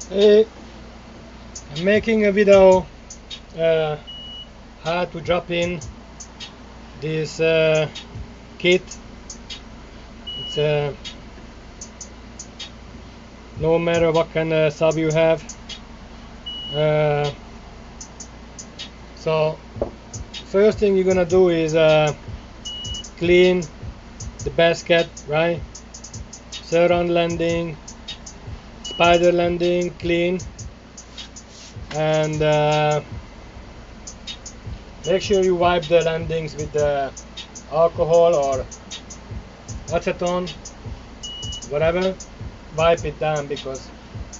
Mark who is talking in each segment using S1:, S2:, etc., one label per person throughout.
S1: Hey, I'm making a video how to drop in this kit. It's no matter what kind of sub you have. Uh, so first thing you're gonna do is clean the basket, right? Surround landing, spider landing, clean, and make sure you wipe the landings with the alcohol or acetone, whatever. Wipe it down because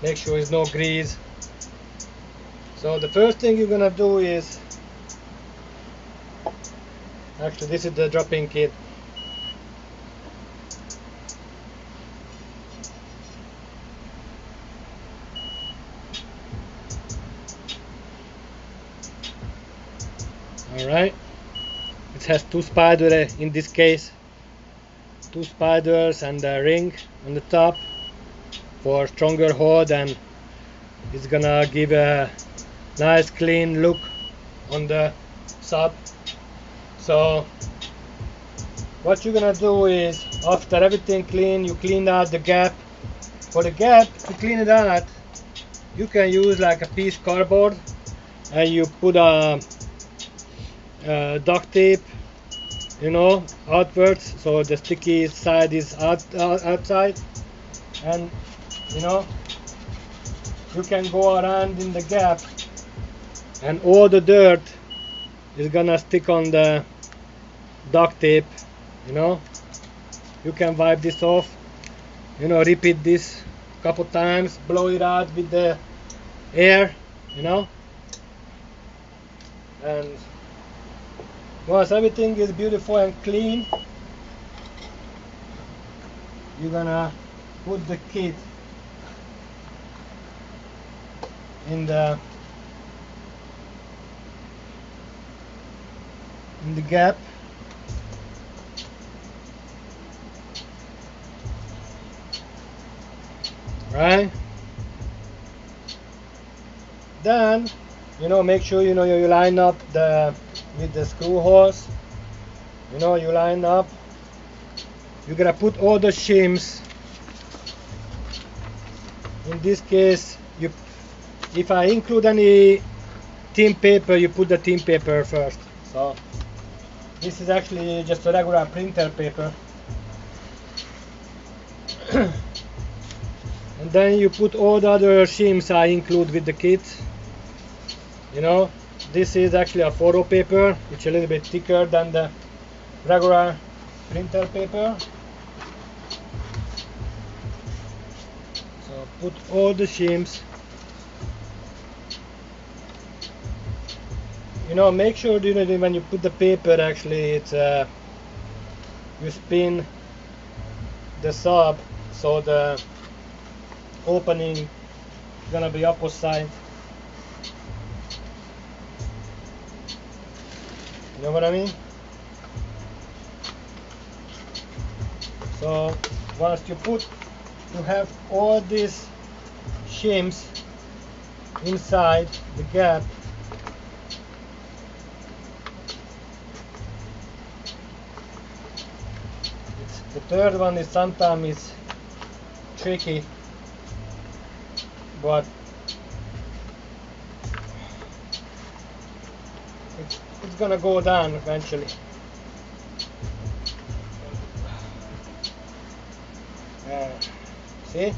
S1: make sure there's no grease. So the first thing you're gonna do is, actually this is the drop-in kit. Alright, it has two spiders in this case, two spiders and a ring on the top for stronger hold, and it's gonna give a nice clean look on the sub. So what you're gonna do is, after everything clean, you clean out the gap. For the gap, to clean it out, you can use like a piece cardboard and you put a duct tape, outwards, so the sticky side is outside, and you can go around in the gap and all the dirt is gonna stick on the duct tape. You can wipe this off, repeat this a couple times, blow it out with the air, and once everything is beautiful and clean, you're gonna put the kit in the gap. Right? Then, make sure you line up with the screw holes. You line up. You're gonna put all the shims. In this case, if I include any thin paper, you put the thin paper first. So this is actually just a regular printer paper. And then you put all the other shims I include with the kit. This is actually a photo paper, which is a little bit thicker than the regular printer paper. So put all the shims. Make sure when you put the paper, actually it's you spin the sub so the opening is gonna be opposite. You know what I mean? So once you have all these shims inside the gap, the third one is sometimes tricky, but it's gonna go down eventually. See,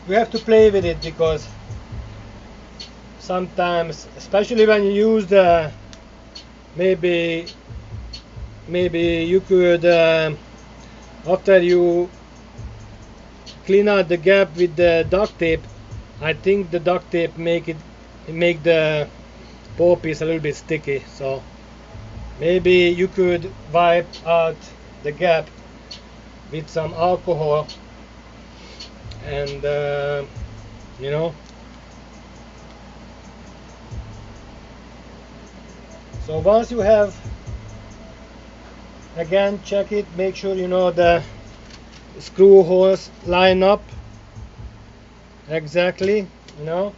S1: you have to play with it because sometimes, especially when you use the maybe you could after you clean out the gap with the duct tape, I think the duct tape make the ball piece a little bit sticky, so maybe you could wipe out the gap with some alcohol, and so once you have, again, check it, make sure the screw holes line up exactly, you know,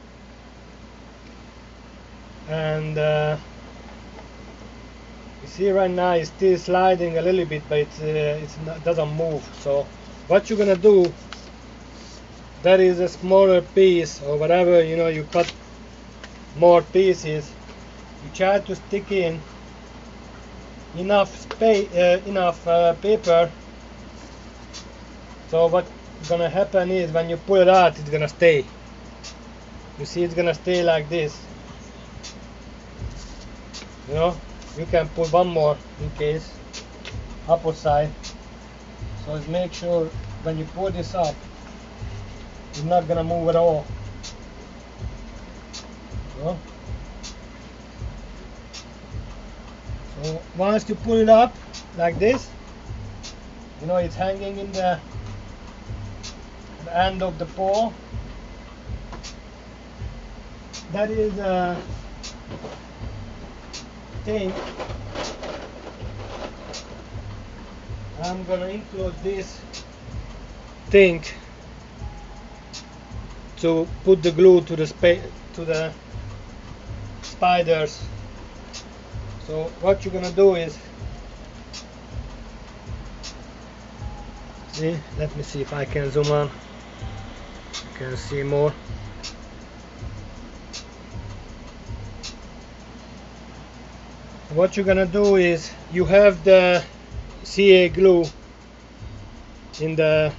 S1: and you see right now it's still sliding a little bit, but it's not, doesn't move. So what you're gonna do, that is a smaller piece or whatever, you know, you cut more pieces, you try to stick in enough space, enough paper. So what's gonna happen is when you pull it out, it's gonna stay. You see, it's gonna stay like this. You know, you can put one more in case, opposite. So make sure when you pull this up, it's not gonna move at all. You know? So once you pull it up like this, you know, it's hanging in the end of the pole. That is a thing. I'm gonna include this thing to put the glue to the spiders. So what you're gonna do is, see, let me see if I can zoom on. You can see more. What you're gonna do is, you have the CA glue in the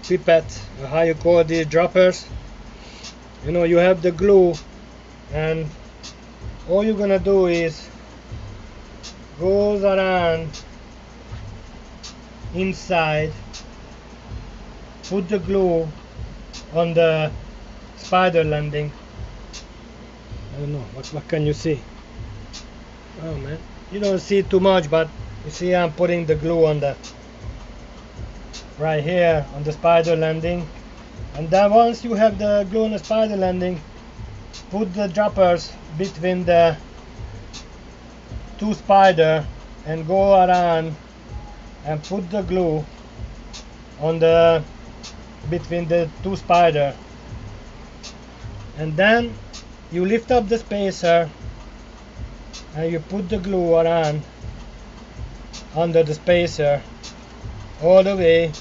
S1: pipette, or how you call these droppers. You know, you have the glue, and all you're gonna do is goes around inside, put the glue on the spider landing. I don't know, what can you see? Oh man, you don't see too much, but you see I'm putting the glue on the right here on the spider landing. And then once you have the glue on the spider landing, put the droppers between the two spider and go around and put the glue on the between the two spider, and then you lift up the spacer and you put the glue around under the spacer all the way.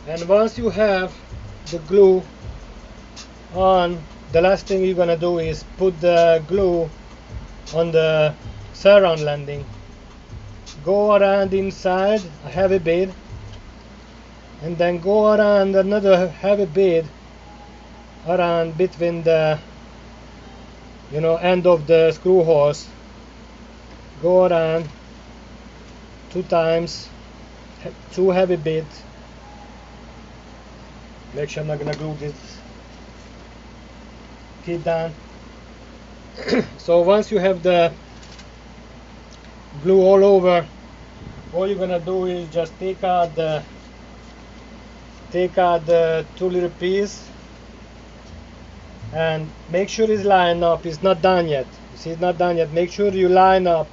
S1: And once you have the glue on, the last thing you're gonna do is put the glue on the surround landing. Go around inside a heavy bit, and then go around another heavy bit around between the, you know, end of the screw holes. Go around 2 times, 2 heavy bits. Make sure I'm not gonna glue this kit down. So once you have the glue all over, all you're gonna do is just take out the 2 little piece and make sure it's lined up. It's not done yet. You see, it's not done yet. Make sure you line up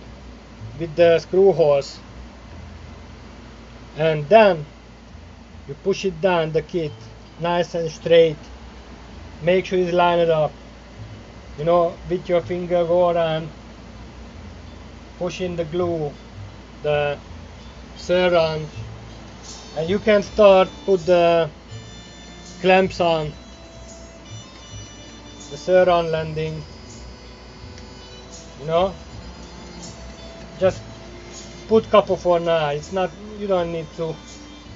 S1: with the screw holes, and then you push it down the kit nice and straight. Make sure it's lined up. You know, with your finger go around, push in the glue, the surround, and you can start put the clamps on the surround landing. You know, just put couple for now. It's not, you don't need to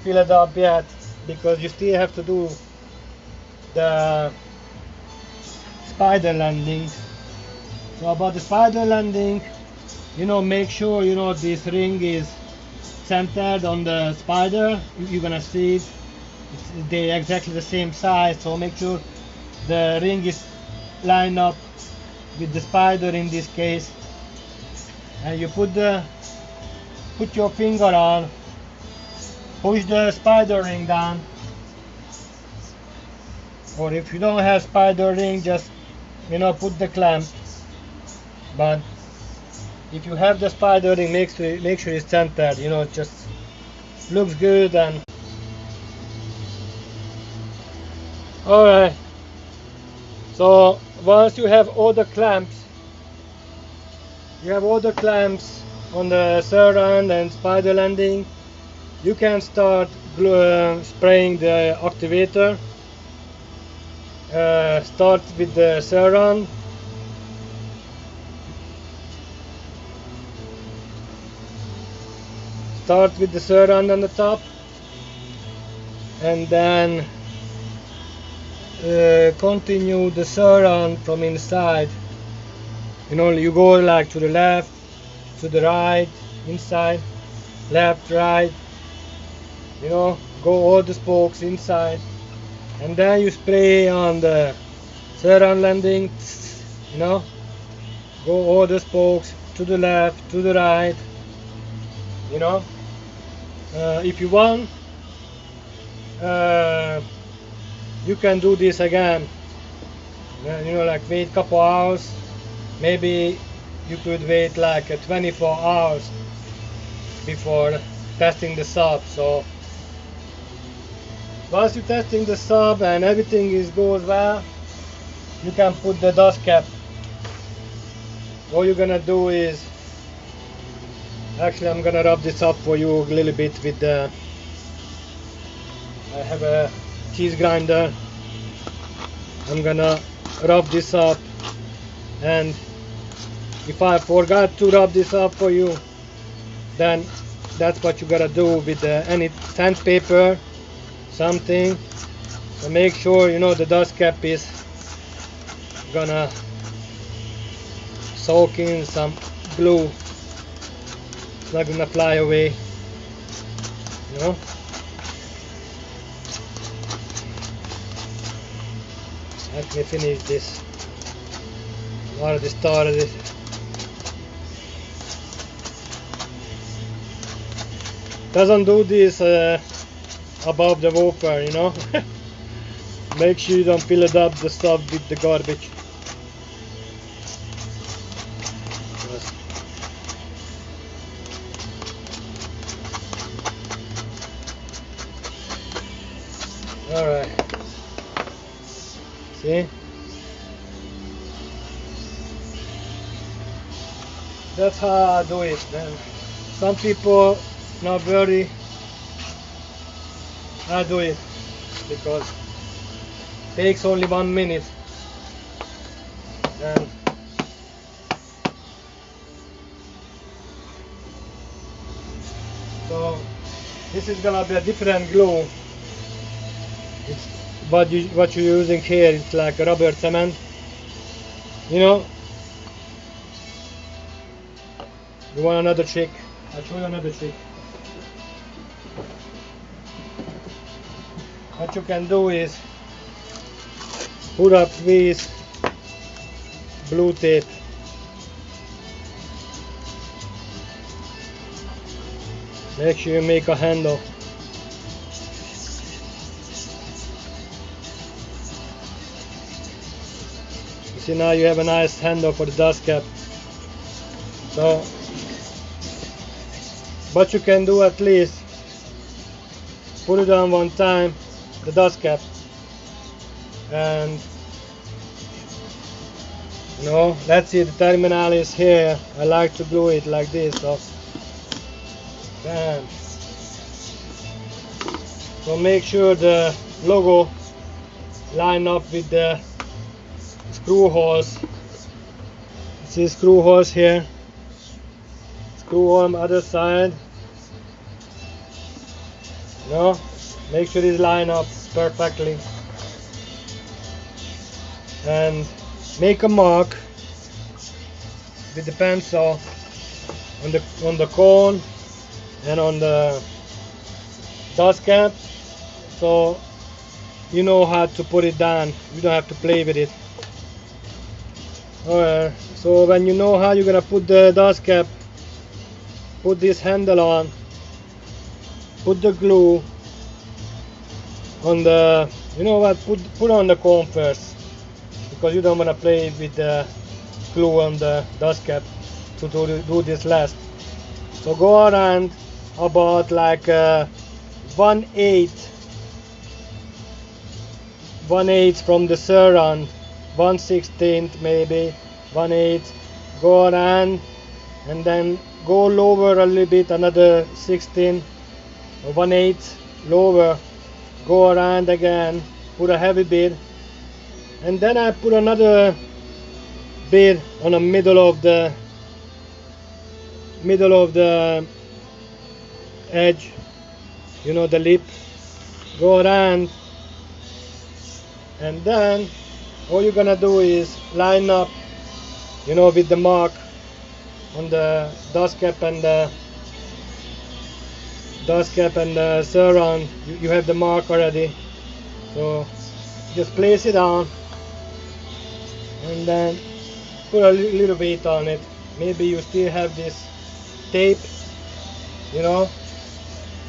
S1: fill it up yet, because you still have to do the spider landing. So about the spider landing, you know, make sure, you know, this ring is centered on the spider. You're gonna see it, they're exactly the same size, so make sure the ring is lined up with the spider in this case. And you put your finger on, push the spider ring down, or if you don't have spider ring, just, you know, put the clamp. But if you have the spider ring, make sure it's centered. You know, it just looks good. And Alright, so once you have all the clamps, on the surround and spider landing, you can start spraying the activator. Start with the surround. Start with the surround on the top, and then continue the surround from inside. You know, you go like to the left, to the right, inside, left, right. You know, go all the spokes inside, and then you spray on the surround landing. You know, go all the spokes to the left, to the right. You know, if you want, you can do this again. You know, like wait couple hours. Maybe you could wait like 24 hours before testing the sub. So once you're testing the sub and everything goes well, you can put the dust cap. All you're gonna do is, actually I'm gonna rub this up for you a little bit with the, I have a cheese grinder. I'm gonna rub this up, and if I forgot to rub this up for you, then that's what you gotta do with any sandpaper, something. So make sure you know the dust cap is gonna soak in some glue. It's not gonna fly away, you know. Let me finish this. Already started it. Doesn't do this above the woofer, you know. Make sure you don't fill it up the stuff with the garbage. Alright. See? That's how I do it, man. Some people not very. I do it because it takes only 1 minute. And so this is gonna be a different glue. It's what you're using here. It's like a rubber cement, you know. You want another trick? I'll show you another trick. What you can do is put up this blue tape. Make sure you make a handle. You see, now you have a nice handle for the dust cap. So what you can do, at least put it on one time, the dust cap, and you know, let's see, the terminal is here. I like to glue it like this, so bam. So make sure the logo line up with the screw holes. See screw holes here, screw hole on the other side. You know, make sure these line up perfectly, and make a mark with the pencil on the cone and on the dust cap, so you know how to put it down. You don't have to play with it. Alright, so when you know how you're gonna put the dust cap, put this handle on, put the glue on the, you know what, put on the cone first, because you don't want to play with the glue on the dust cap to do this last. So go around about like 1/8 1/8 from the surround, 1/16 maybe, 1/8, go around and then go lower a little bit, another 16 or 1/8 lower, go around again, put a heavy bead, and then I put another bead on the middle of the edge, you know, the lip, go around, and then all you're gonna do is line up, you know, with the mark on the dust cap and the surround. You have the mark already, so just place it on and then put a little weight on it. Maybe you still have this tape, you know,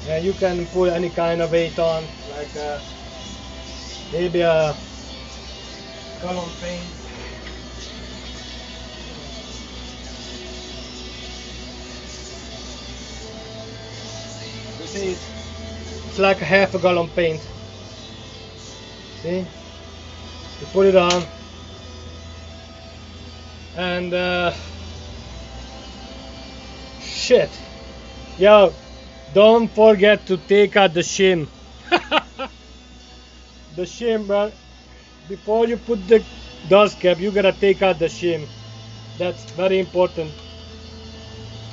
S1: and you can put any kind of weight on, like maybe a column paint. You see, it's like a half a gallon paint. See, you put it on, and shit, yo, don't forget to take out the shim. The shim, bro. Before you put the dust cap, you gotta take out the shim. That's very important.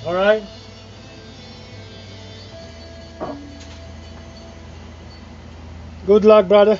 S1: Alright? Good luck, brother.